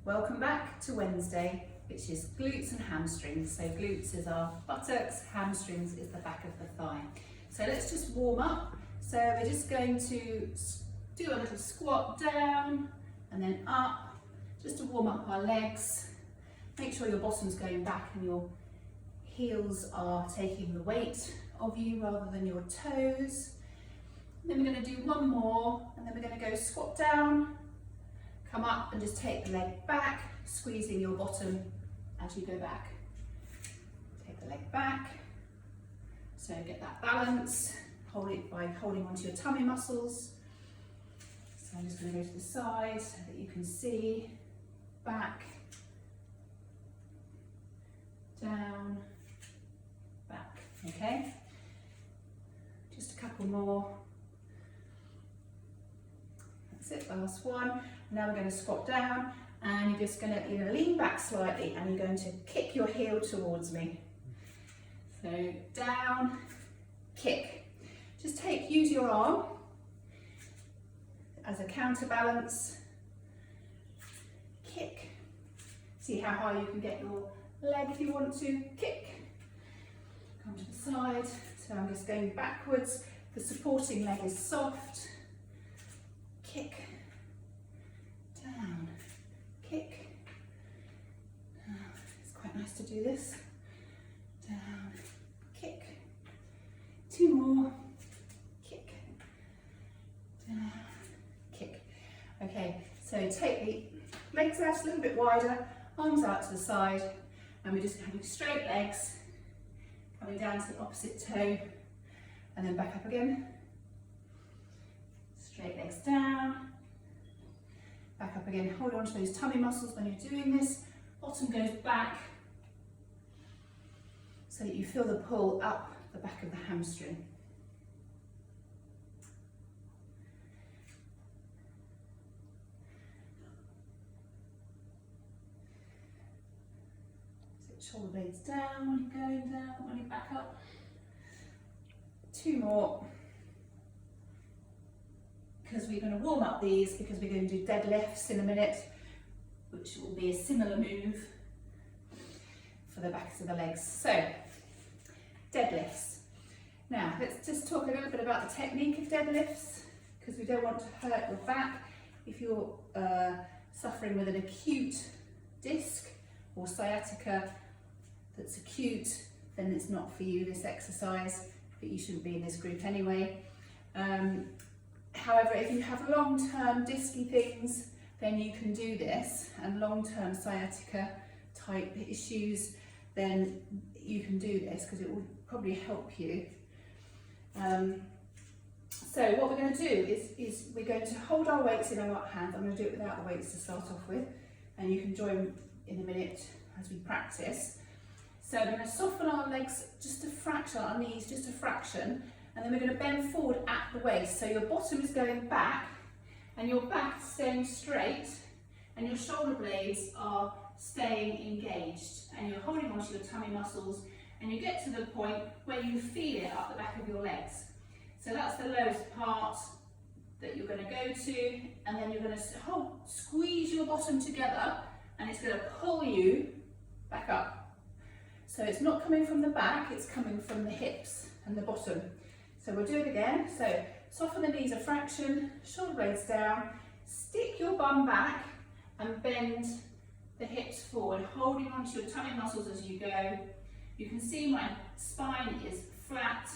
Welcome back to Wednesday, which is glutes and hamstrings. So glutes is our buttocks, hamstrings is the back of the thigh. So let's just warm up. So we're just going to do a little squat down and then up, just to warm up our legs. Make sure your bottom's going back and your heels are taking the weight of you rather than your toes. And then we're going to do one more, and then we're going to go squat down, come up and just take the leg back, squeezing your bottom as you go back. Take the leg back, so get that balance, hold it by holding onto your tummy muscles. So I'm just going to go to the side so that you can see, back, down, back, okay? Just a couple more. That's it, last one. Now we're going to squat down and you're just going to lean back slightly and you're going to kick your heel towards me. So down, kick. Just use your arm as a counterbalance, kick. See how high you can get your leg if you want to, kick. Come to the side, so I'm just going backwards. The supporting leg is soft, kick, down, kick. It's quite nice to do this. Down, kick. Two more, kick, down, kick. Okay, so take the legs out a little bit wider, arms out to the side, and we're just having straight legs, coming down to the opposite toe, and then back up again. Straight legs down, back up again. Hold on to those tummy muscles when you're doing this. Bottom goes back, so that you feel the pull up the back of the hamstring. Shoulder blades down when you're going down, when you back up. Two more, because we're going to warm up these, because we're going to do deadlifts in a minute, which will be a similar move for the backs of the legs. So, deadlifts. Now, let's just talk a little bit about the technique of deadlifts, because we don't want to hurt your back. If you're suffering with an acute disc or sciatica that's acute, then it's not for you, this exercise, but you shouldn't be in this group anyway. However, if you have long-term disky things, then you can do this, and long-term sciatica type issues, then you can do this because it will probably help you. So what we're going to do is we're going to hold our weights in our hands. I'm going to do it without the weights to start off with, and you can join in a minute as we practice. So we're going to soften our legs just a fraction, our knees just a fraction, and then we're going to bend forward at the waist. So your bottom is going back, and your back is staying straight, and your shoulder blades are staying engaged, and you're holding onto your tummy muscles, and you get to the point where you feel it up the back of your legs. So that's the lowest part that you're going to go to, and then you're going to squeeze your bottom together, and it's going to pull you back up. So it's not coming from the back, it's coming from the hips and the bottom. So we'll do it again. So soften the knees a fraction, shoulder blades down, stick your bum back and bend the hips forward, holding onto your tummy muscles as you go. You can see my spine is flat.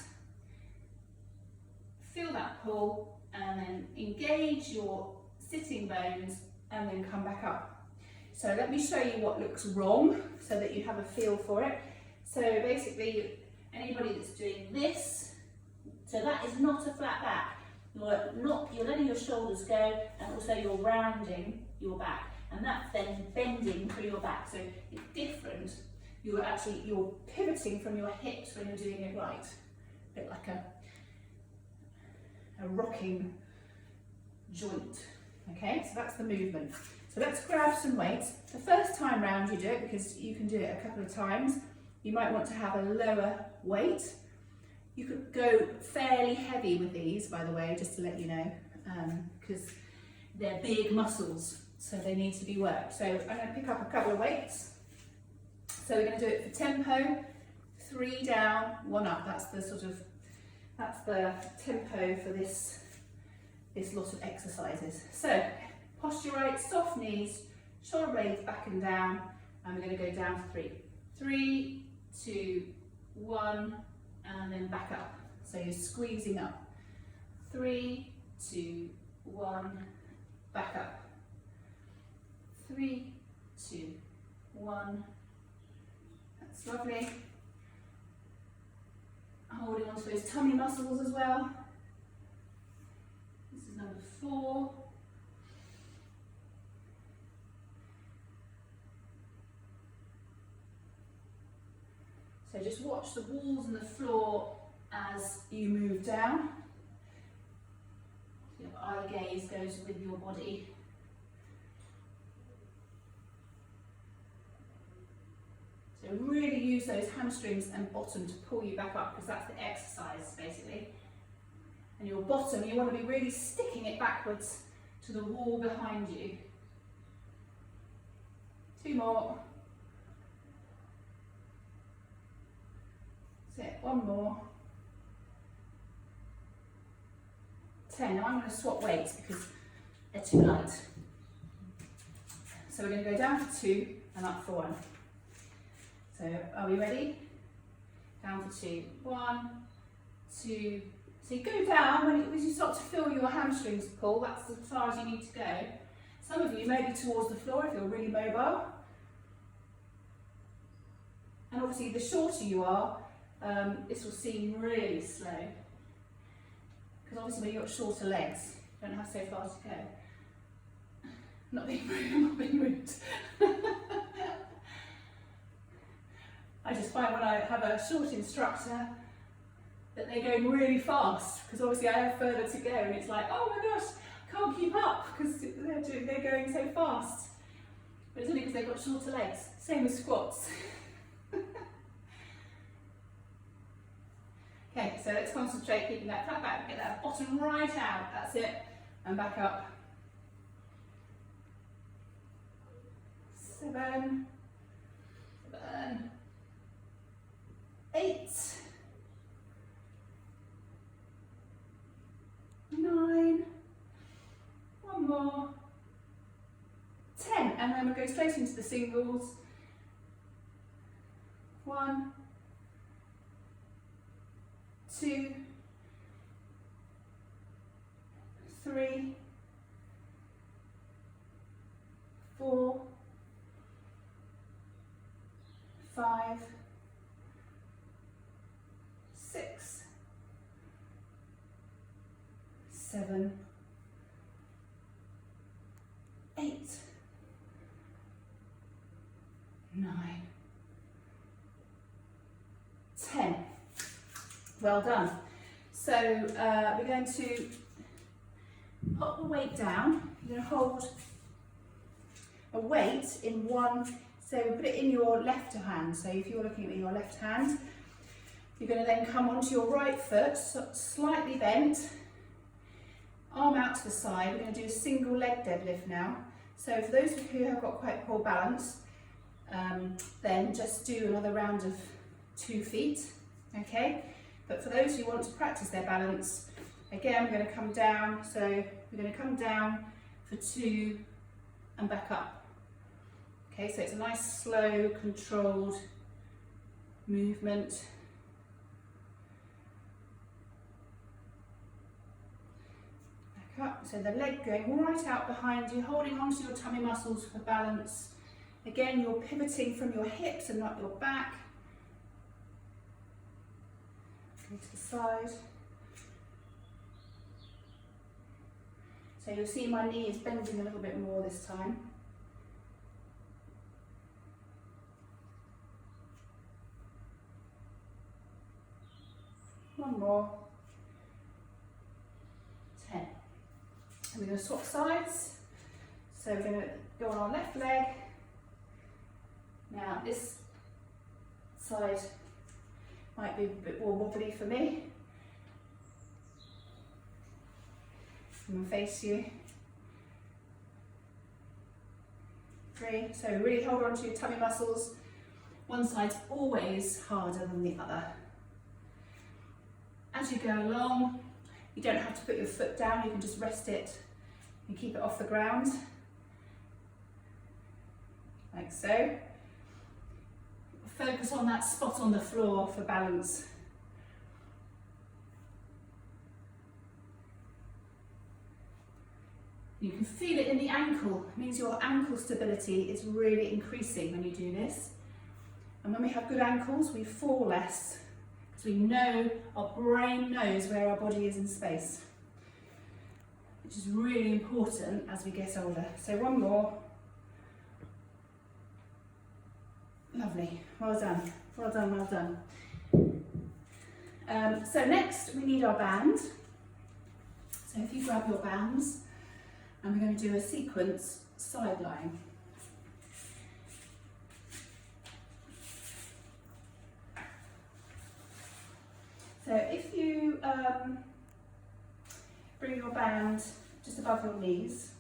Feel that pull, and then engage your sitting bones and then come back up. So let me show you what looks wrong so that you have a feel for it. So basically, anybody that's doing this, so that is not a flat back. You're letting your shoulders go, and also you're rounding your back, and that's then bending through your back. So it's different. You're pivoting from your hips when you're doing it right. A bit like a rocking joint. Okay, so that's the movement. So let's grab some weights. The first time round you do it, because you can do it a couple of times, you might want to have a lower weight. You could go fairly heavy with these, by the way, just to let you know, because they're big muscles. So they need to be worked. So I'm going to pick up a couple of weights. So we're going to do it for tempo, 3 down, 1 up. That's the tempo for this lot of exercises. So posture right, soft knees, shoulder blades back and down, and we're going to go down for 3. 3, 2, 1, and then back up. So you're squeezing up. 3, 2, 1, back up. 3, 2, 1. That's lovely. Holding on to those tummy muscles as well. This is number 4. So just watch the walls and the floor as you move down. So your eye gaze goes with your body. So really use those hamstrings and bottom to pull you back up, because that's the exercise basically. And your bottom, you want to be really sticking it backwards to the wall behind you. 2 more. That's it, 1 more. 10. Now I'm going to swap weights because they're too light. So we're going to go down for 2 and up for 1. So are we ready? Down for 2. 1, 2. So you go down when you start to feel your hamstrings pull. That's as far as you need to go. Some of you may be towards the floor if you're really mobile. And obviously the shorter you are, this will seem really slow. Because obviously when you've got shorter legs, you don't have so far to go. Not being rude, I'm not being rude. I just find when I have a short instructor that they're going really fast, because obviously I have further to go, and it's like, oh my gosh, I can't keep up because they're going so fast. But it's only because they've got shorter legs. Same with squats. Okay, so let's concentrate, keeping that flat back, get that bottom right out, that's it, and back up. 7, 8, 9, 1 more, 10, and then we'll go straight into the singles. 1, 2, 3, 4, 5, 6, 7, 8, 9, 10. Well done. So we're going to put the weight down. You're going to hold a weight in one, so put it in your left hand. So if you're looking at your left hand, you're going to then come onto your right foot, slightly bent, arm out to the side. We're going to do a single leg deadlift now. So for those who have got quite poor balance, then just do another round of 2 feet, okay? But for those who want to practice their balance, again, we're going to come down. So we're going to come down for 2 and back up. Okay, so it's a nice, slow, controlled movement. Back up. So the leg going right out behind you, holding onto your tummy muscles for balance. Again, you're pivoting from your hips and not your back. Go to the side. So you'll see my knee is bending a little bit more this time. One more. 10. And we're going to swap sides. So we're going to go on our left leg. Now this side might be a bit more wobbly for me. I'm going to face you. 3. So really hold on to your tummy muscles. One side's always harder than the other. As you go along, you don't have to put your foot down, you can just rest it and keep it off the ground, like so. Focus on that spot on the floor for balance. You can feel it in the ankle. It means your ankle stability is really increasing when you do this. And when we have good ankles, we fall less, because we know, our brain knows where our body is in space, which is really important as we get older. So one more. Lovely, well done, well done, well done. So next we need our band. So if you grab your bands, and we're going to do a sequence side lying. So if you bring your band just above your knees,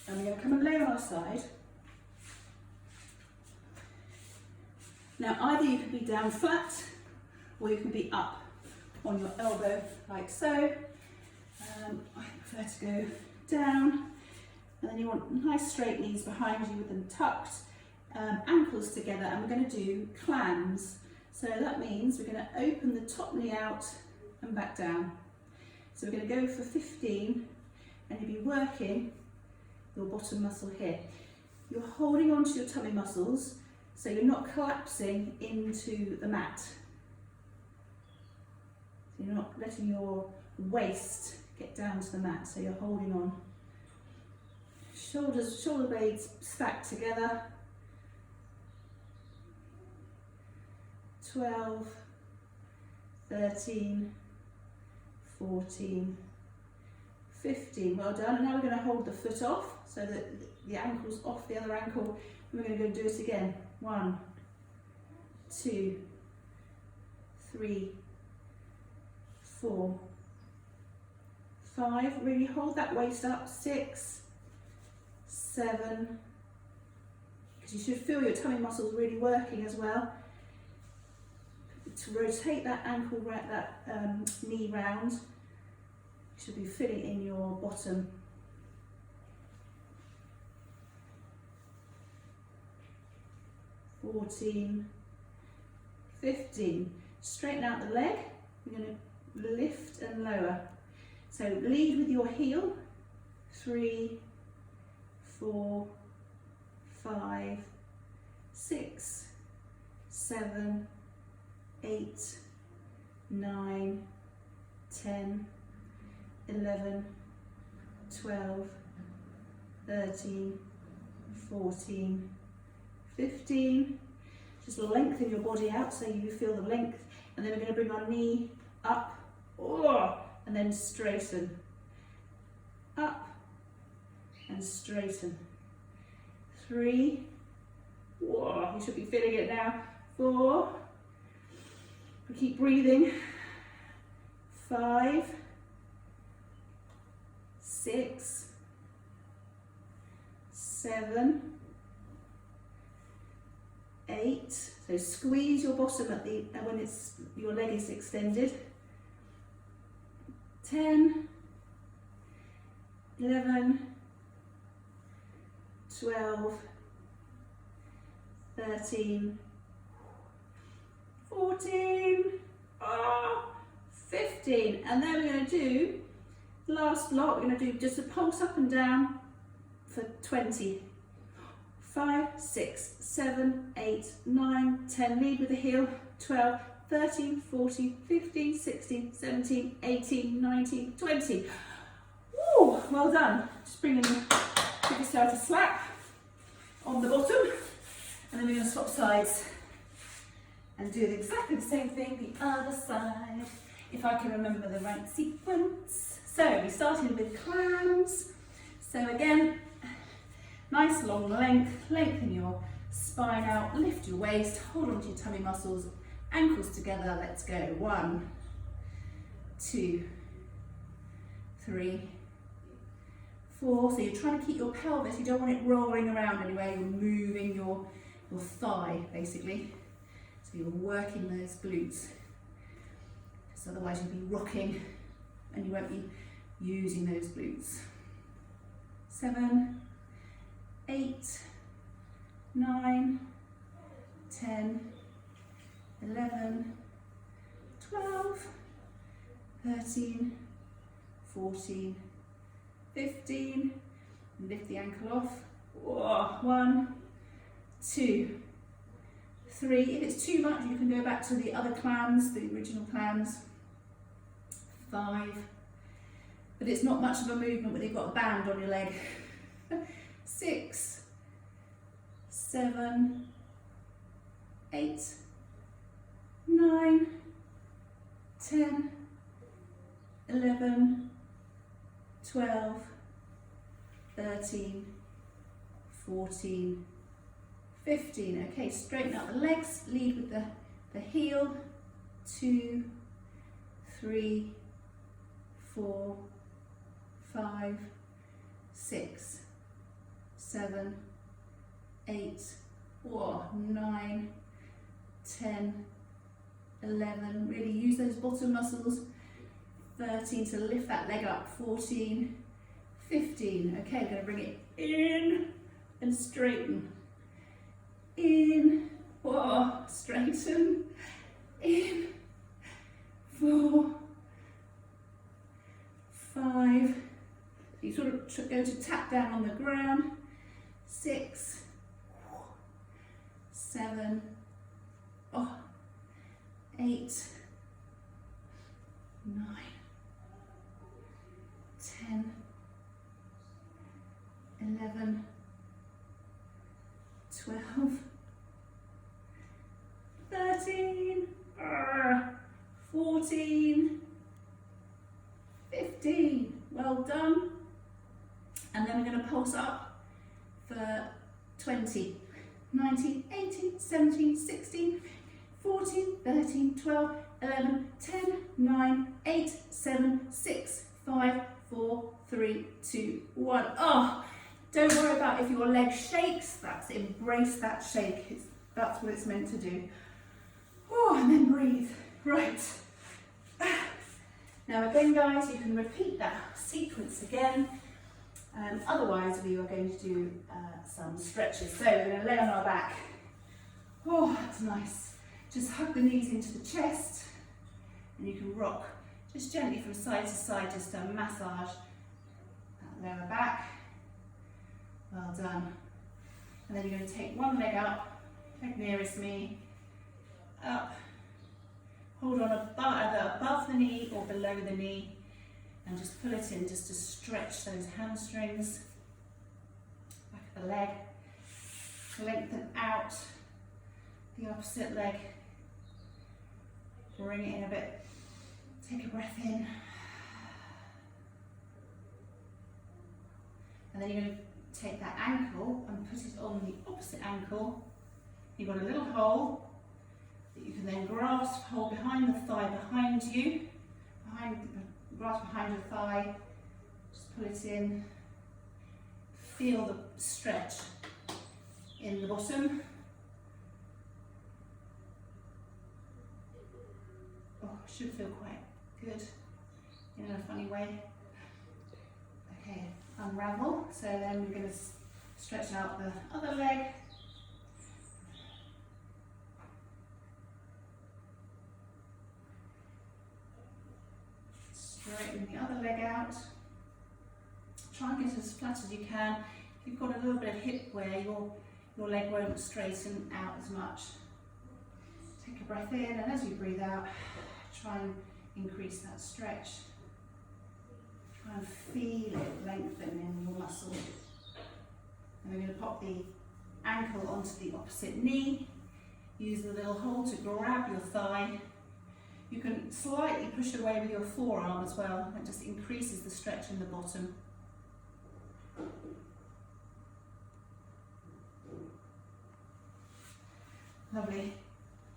and we're going to come and lay on our side. Now either you can be down flat, or you can be up on your elbow like so. I prefer to go down, and then you want nice straight knees behind you with them tucked, ankles together, and we're going to do clams. So that means we're going to open the top knee out and back down. So we're going to go for 15, and you'll be working your bottom muscle here. You're holding onto your tummy muscles, so you're not collapsing into the mat. So you're not letting your waist get down to the mat, so you're holding on. Shoulder blades stacked together. 12, 13, 14, 15. Well done. And now we're going to hold the foot off, so that the ankle's off the other ankle. And we're going to go do it again. 1, 2, 3, 4, 5. Really hold that waist up. 6, 7. Because you should feel your tummy muscles really working as well. To rotate that ankle, that knee round, you should be filling in your bottom. 14, 15. Straighten out the leg. We're going to lift and lower. So lead with your heel. 3, 4, 5, 6, 7, 8, 9, 10, 11, 12, 13, 14, 15. Just lengthen your body out so you feel the length, and then we're going to bring our knee up, and then straighten, up and straighten. 3, you should be feeling it now. 4, keep breathing. 5, 6, 7, 8. So squeeze your bottom at the when your leg is extended. 10, 11, 12, 13, 14, 15, and then we're going to do last block. We're going to do just a pulse up and down for 20. 5, 6, 7, 8, 9, 10. Lead with the heel. 12, 13, 14, 15, 16, 17, 18, 19, 20. Woo, well done. Just give yourself a slap on the bottom, and then we're going to swap sides and do exactly the same thing the other side, if I can remember the right sequence. So we started with clams. So again, nice long length, lengthen your spine out, lift your waist, hold on to your tummy muscles, ankles together. Let's go. 1, 2, 3, 4. So you're trying to keep your pelvis, you don't want it rolling around anywhere, you're moving your thigh basically. So you're working those glutes, because otherwise you'll be rocking and you won't be using those glutes. 7, 8, 9, 10, 11, 12, 13, 14, 15, lift the ankle off. 1, 2, 3. If it's too much, you can go back to the other clams, the original clams. 5. But it's not much of a movement when you've got a band on your leg. 6, 7, 8, 9, 10, 11, 12, 13, 14, 15. Okay, straighten out the legs, lead with the heel. 2, 3, 4, 5, 6, 7, 8, 9, 10, 11. Really use those bottom muscles. 13 to lift that leg up. 14, 15. Okay, I'm going to bring it in and straighten. In, straighten. In, 4, 5. You sort of go to tap down on the ground. 6, 7, 8, 9, 10, 11, 12, 13, 14, 15. Well done. And then we're going to pulse up for 20, 19, 18, 17, 16, 14, 13, 12, 11, 10, 9, 8, 7, 6, 5, 4, 3, 2, 1. Oh, don't worry about if your leg shakes. That's embrace that shake. That's what it's meant to do. Oh, and then breathe. Right. Now again, guys, you can repeat that sequence again. Otherwise, we are going to do some stretches. So we're going to lay on our back. Oh, that's nice. Just hug the knees into the chest, and you can rock just gently from side to side, just to massage that lower back. Well done. And then you're going to take one leg up, leg nearest me, up. Hold on either above the knee or below the knee, and just pull it in just to stretch those hamstrings, back of the leg. Lengthen out the opposite leg. Bring it in a bit. Take a breath in. And then you're going to take that ankle and put it on the opposite ankle. You've got a little hole that you can then grasp, hold behind the thigh behind you. Grasp behind your thigh. Just pull it in. Feel the stretch in the bottom. Oh, should feel quite good in a funny way. Okay, unravel. So then we're going to stretch out the other leg. Straighten the other leg out. Try and get as flat as you can. If you've got a little bit of hip wear, your leg won't straighten out as much. Take a breath in, and as you breathe out, try and increase that stretch. Try and feel it lengthen in your muscle. And we're going to pop the ankle onto the opposite knee. Use the little hole to grab your thigh. You can slightly push away with your forearm as well. That just increases the stretch in the bottom. Lovely.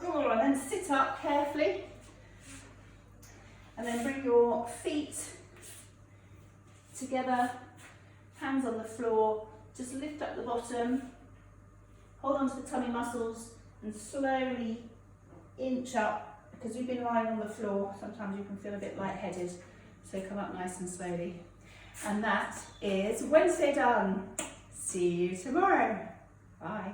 Oh, and then sit up carefully. And then bring your feet together, hands on the floor, just lift up the bottom, hold on to the tummy muscles and slowly inch up, because we've been lying on the floor, sometimes you can feel a bit lightheaded, so come up nice and slowly. And that is Wednesday done. See you tomorrow. Bye.